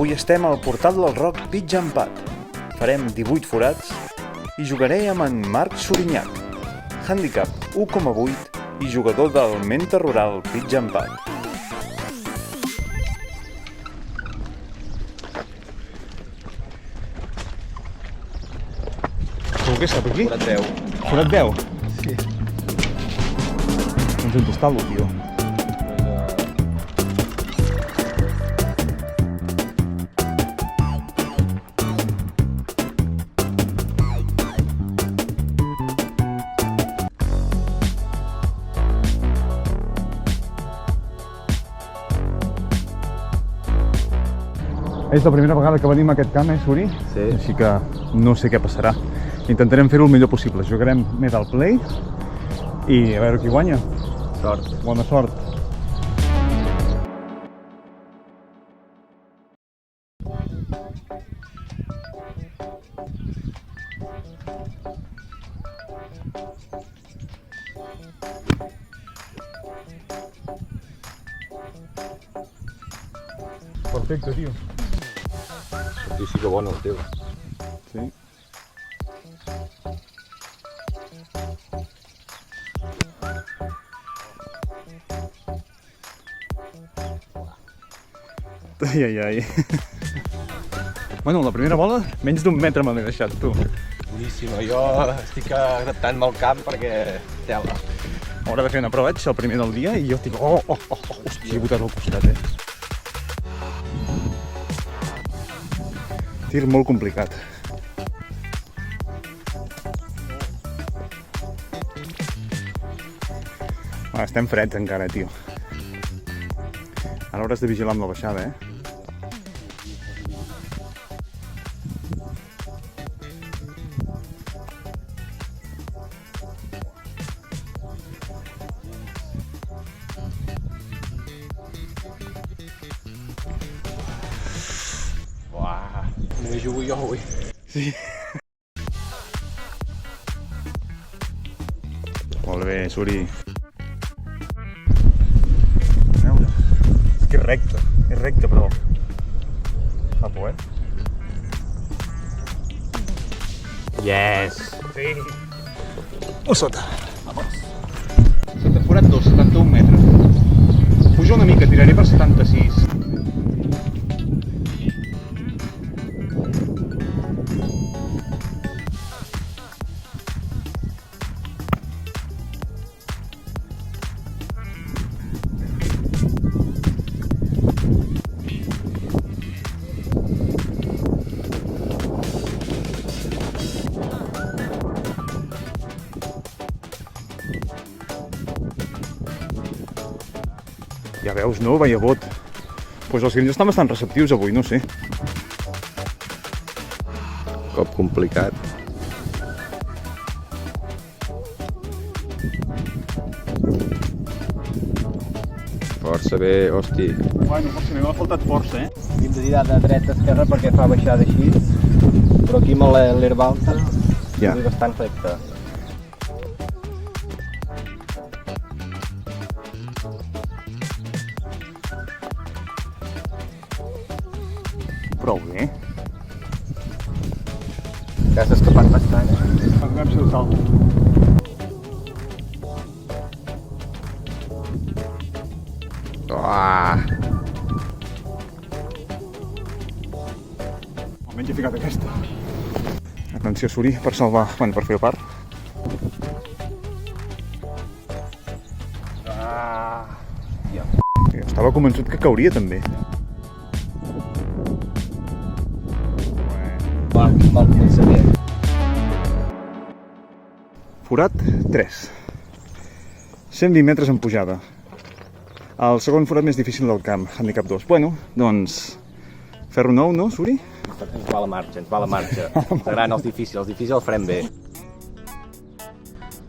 Avui estem al portal del Roc Pitch and Pad. Farem 18 forats i jugaré amb en Marc Sorinyac, handicap 1,8 i jugador del Menta Rural Pitch and Pad. Segur que està per aquí? Forat 10. Forat 10? Sí. Doncs on està el tio? És la primera vegada que venim a aquest camp, Suri? Sí. Així que no sé què passarà. Intentarem fer-ho el millor possible. Jugarem Medal Play i a veure qui guanya. Sort. Bona sort. Perfecte, tio. Tu sí que bon el teu. Sí. Ai. Bueno, la primera bola, menys d'un metre me l'he deixat, tu. Boníssima. Jo estic adaptant-me al camp perquè tela. Haurà de fer una prova, el primer del dia, i jo estic... Hòstia, he botat al costat, Tir molt complicat. Estem freds encara, tio. Ara hauràs de vigilar amb la baixada, Uah, només jugo jo avui. Sí. Molt bé, Suri. A veure. És que és recte, però... Fa por, Yes! Sí. O sota. Vamos. Sota forat 2, 71 metres. Puja una mica, tiraré per 76. Ja veus, no? Veia bot. Doncs els grills estan bastant receptius avui, no sé. Cop complicat. Força bé, hosti. Bueno, potser m'ha faltat força, Hem de tirar de dreta a esquerra perquè fa baixada així, però aquí amb l'herba alta Ja. és bastant recte. Prou bé. Ja s'ha escapat bastant, A veure si el salvo. Almenys he ficat aquesta. Atenció, Suri, per salvar, bueno, per fer el par. Jo estava convençut que cauria també. Mal començament. Forat 3. 120 metres en pujada. El segon forat més difícil del camp, handicap 2. Bueno, doncs... Ferro nou, no, Suri? Ens va la marxa. Ens agraden els difícils els farem bé.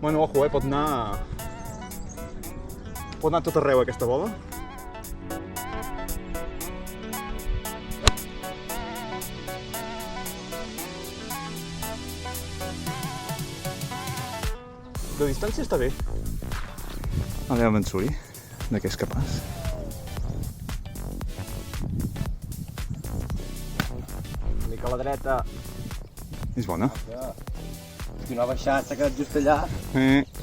Bueno, ojo, pot anar... Pot anar tot arreu aquesta bola. De distància està bé. A veure, en Suri, de què és capaç. la dreta. És bona. Si no ha baixat, s'ha quedat just allà.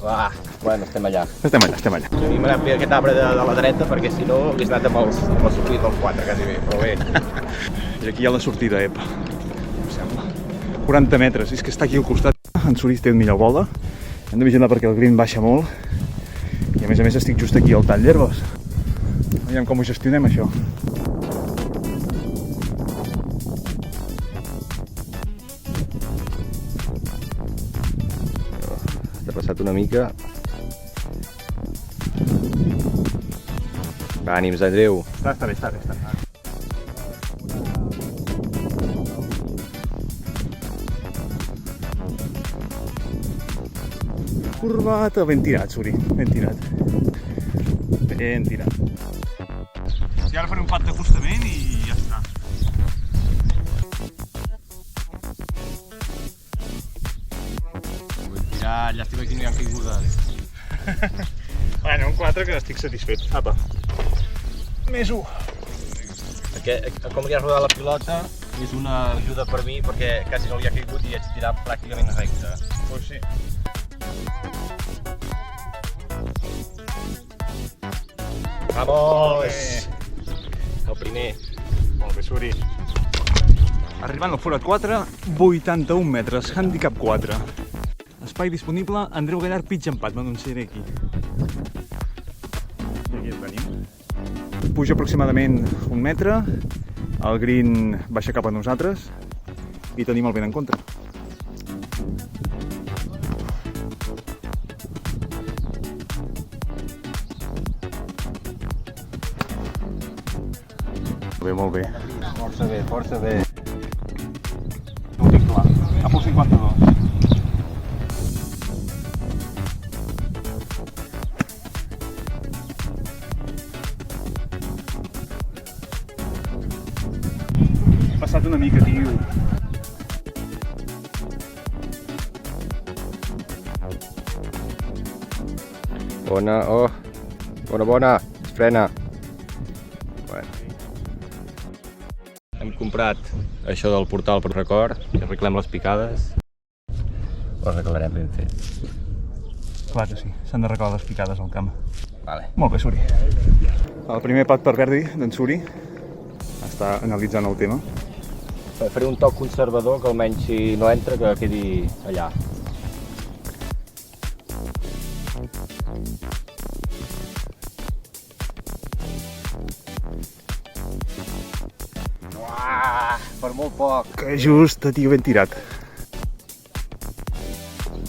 Va, Bueno, estem allà. Estem allà, estem allà. a mi m'ha anat bé aquest arbre de la dreta perquè si no hagués anat amb la sortida del 4 quasi bé, però bé. I aquí hi ha la sortida, epa. Em sembla. 40 metres, és que està aquí al costat. En Suri té un millor bola. Hem de vigilar perquè el green baixa molt. I a més estic just aquí al tall d'herbes. Aviam com ho gestionem, això. T'ha passat una mica. Va, ànims, Andreu. Està bé. Curvata, ben tirat, Suri, ben tirat. Ben tirat. Sí, ara faré un pat d'acostament i ja està. Ja, llàstima que no hi ha caigudes. Bueno, un 4 que estic satisfet. Apa. Més 1. Perquè com li has rodat la pilota és una ajuda per mi perquè quasi no li ha caigut i haig de tirar pràcticament recte. Pues sí. Vamos! El primer. Molt bé, Suri. Arribant al forat 4, 81 metres, handicap 4. Espai disponible, Andreu Gallard, pitch empat, m'anunciaré aquí. I aquí el tenim. Puja aproximadament 1 metre, el green baixa cap a nosaltres i tenim el vent en contra. Molt bé. Força bé. No ho tinc clar. A por 52. He passat una mica, tio. Bona, oh! Bona! Es frena! Hem comprat això del portal per record, que arreglem les picades. Ho arreglarem ben fet. Clar que sí, s'han d'arreglar les picades al camp. Vale. Molt bé, Suri. El primer pat per Verdi d'en Suri està analitzant el tema. Faré un toc conservador que almenys si no entra que quedi allà. Per molt poc. Que just, tio, ben tirat.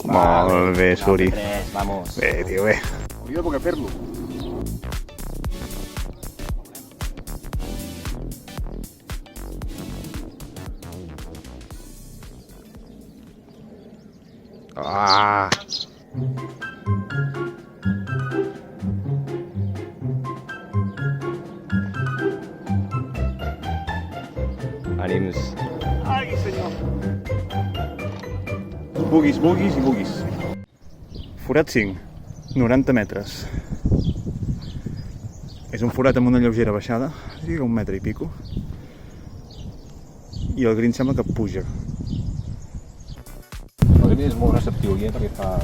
Molt bé, Suri. 3, vamos. Bé, tio, bé. Hauria de poder fer-lo. Ah! Ànims. Ai, senyor. Buguis. Forat 5, 90 metres. És un forat amb una lleugera baixada, diria 1 metre i pico. I el green sembla que puja. El green és molt receptiu, perquè fa...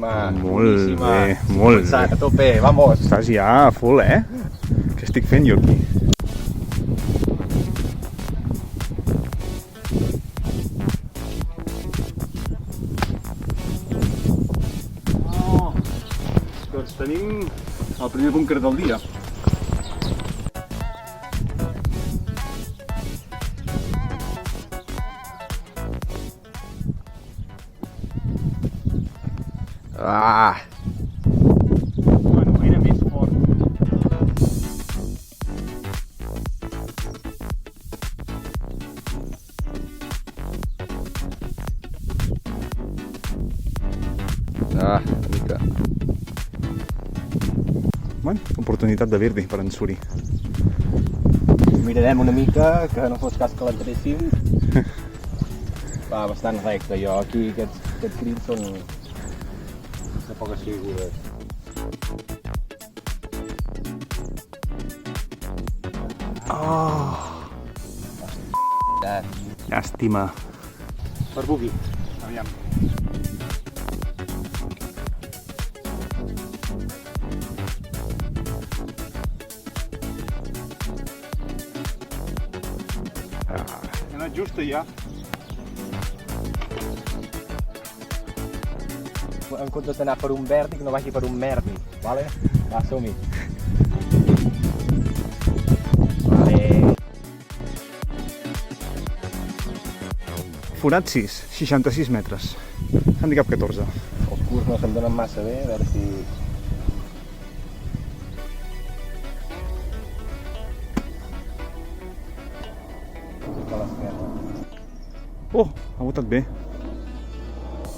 Molt bé, molt bé. A tope, vamos! Estàs ja a full, eh? Què estic fent jo aquí? Oh, doncs tenim el primer búnquer del dia. Ah! Bueno, gaire més fort. Ah, una mica. Bueno, oportunitat de Verdi per en Suri. Mirarem una mica, que no fos cas que l'entréssim. Va bastant recte, jo aquí aquests crits són de poques figures. Llàstima. Per Bugui. Aviam. He anat justa ja. En comptes d'anar per un verdi, que no vagi per un merdi, vale? Va, som-hi. Vale. Forat 6, 66 metres. Handicap 14. Els curs no se'm donen massa bé, a veure si... A l'esquerra. Oh, ha votat bé.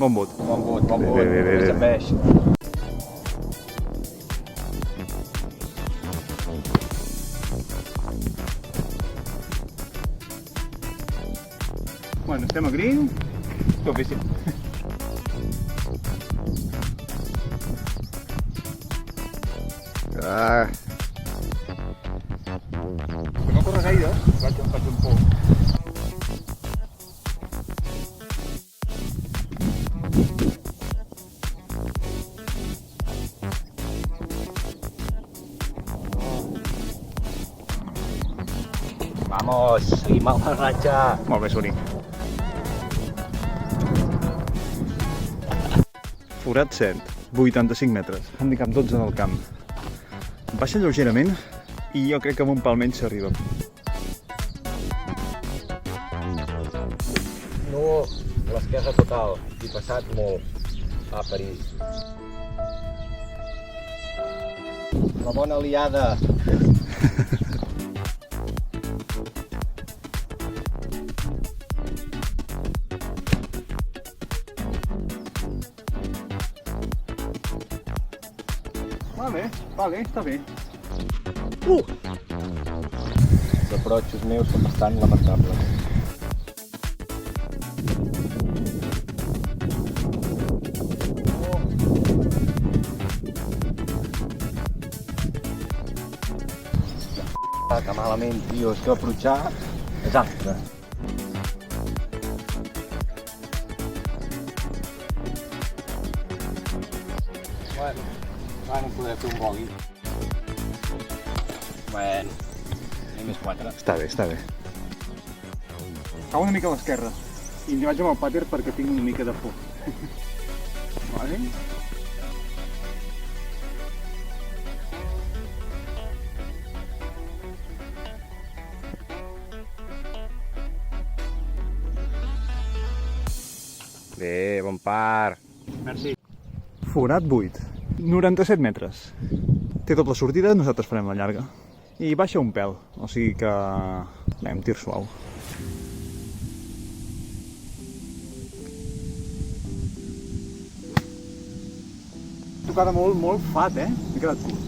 Bon vot. Bon vot, bon Bé, vot. bé, bé, bé. Bé serveix. Bueno, estem a green. Topíssim. Ah. Per no córrer gaire, faig un poc. Vamos, seguim amb la ratxa. Molt bé, Suri. Forat 7, 85 metres. Handicap 12 del camp. Baixa lleugerament i jo crec que amb un pal menys s'arriba. No, a l'esquerra total. I passat molt. A París. La bona aliada. Vale, està bé. Els apropos meus són bastant lamentables. Que malament, tio, és que apropar és astre. Bueno, ara no podré fer un bogey. Bueno, ni més 4. Està bé, està bé. Cau una mica a l'esquerra. I li vaig amb el pàter perquè tinc una mica de por. Vale. Bé, bon par. Merci. Forat 8, 97 metres. Té doble sortida, nosaltres farem la llarga. I baixa un pèl, o sigui que... anem, tir suau. Tocada molt fat, M'he quedat curt.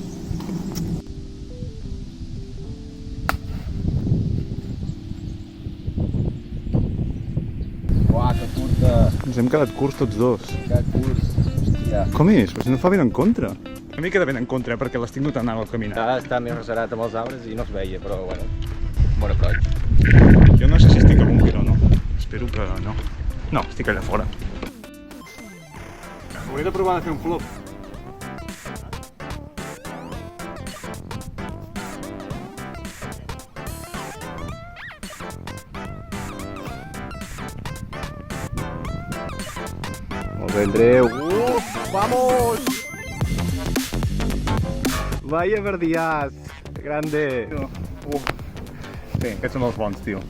Uah, que curta. Ens hem quedat curts tots dos. Que curts. Hòstia. Com és? Però si no fa vent en contra. A mi queda ben en contra, perquè l'estic notant ara al caminar. Està més reserat amb els arbres i no es veia, però bueno, bon aproig. Jo no sé si estic a búnquer o no. Espero que no. No, estic allà fora. Hauré de provar de fer un flop. Molt bé, Andreu. Vamos! Vaya verdiàs. Grande. Sí, aquests són els bons, tio.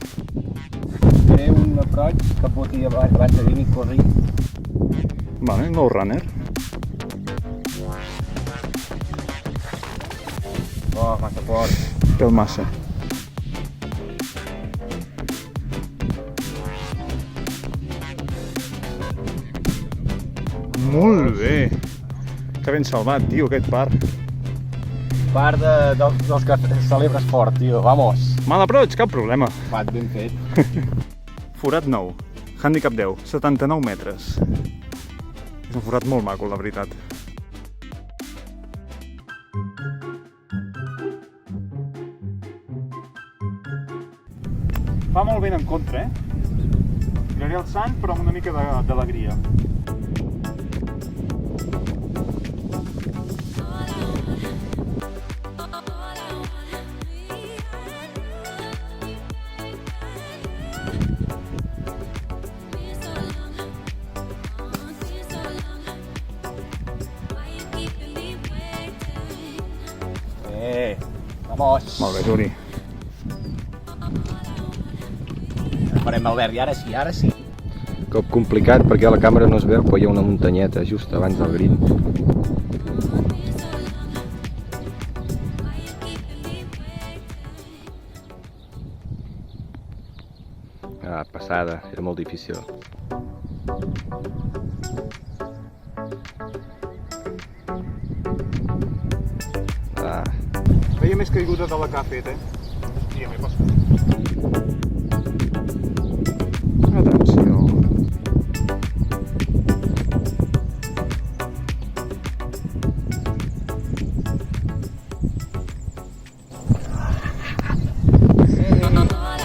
Faré un aproig que poti abans de venir i corri. Vale, nou runner. Oh, massa fort. Pèl massa. Molt bé. Que ben salvat, tio, aquest par. Part dels que celebres fort, tio. Vamos! Mal aproig, cap problema. Pat ben fet. Forat 9, handicap 10, 79 metres. És un forat molt maco, la veritat. Fa molt vent en contra, Tiraré el sant, però amb una mica d'alegria. Vamos. Molt bé, Juli. Farem Albert, i ara sí. Cop complicat perquè a la càmera no es veu, però hi ha una muntanyeta just abans del green. Ah, passada, era molt difícil. Ah, Feia més caiguda de la que ha fet, Sí, m'he passat. Atenció.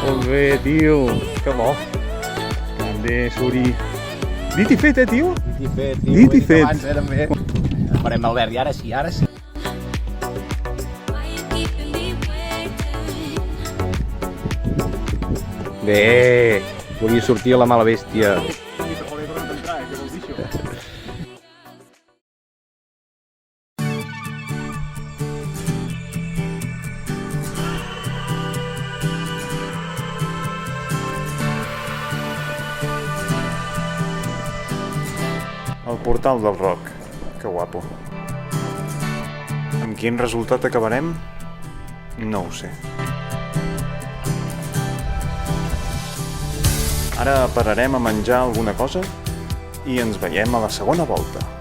Molt bé, tio. Que bo. Grande, Suri. Dit i fet, tio? Dit i fet, tio. Dit i fet. Abans, també. Farem Albert, i ara sí. bé, volia sortir a la mala bèstia. El portal del Roc. Que guapo. Amb quin resultat acabarem? No ho sé. Ara pararem a menjar alguna cosa i ens veiem a la segona volta.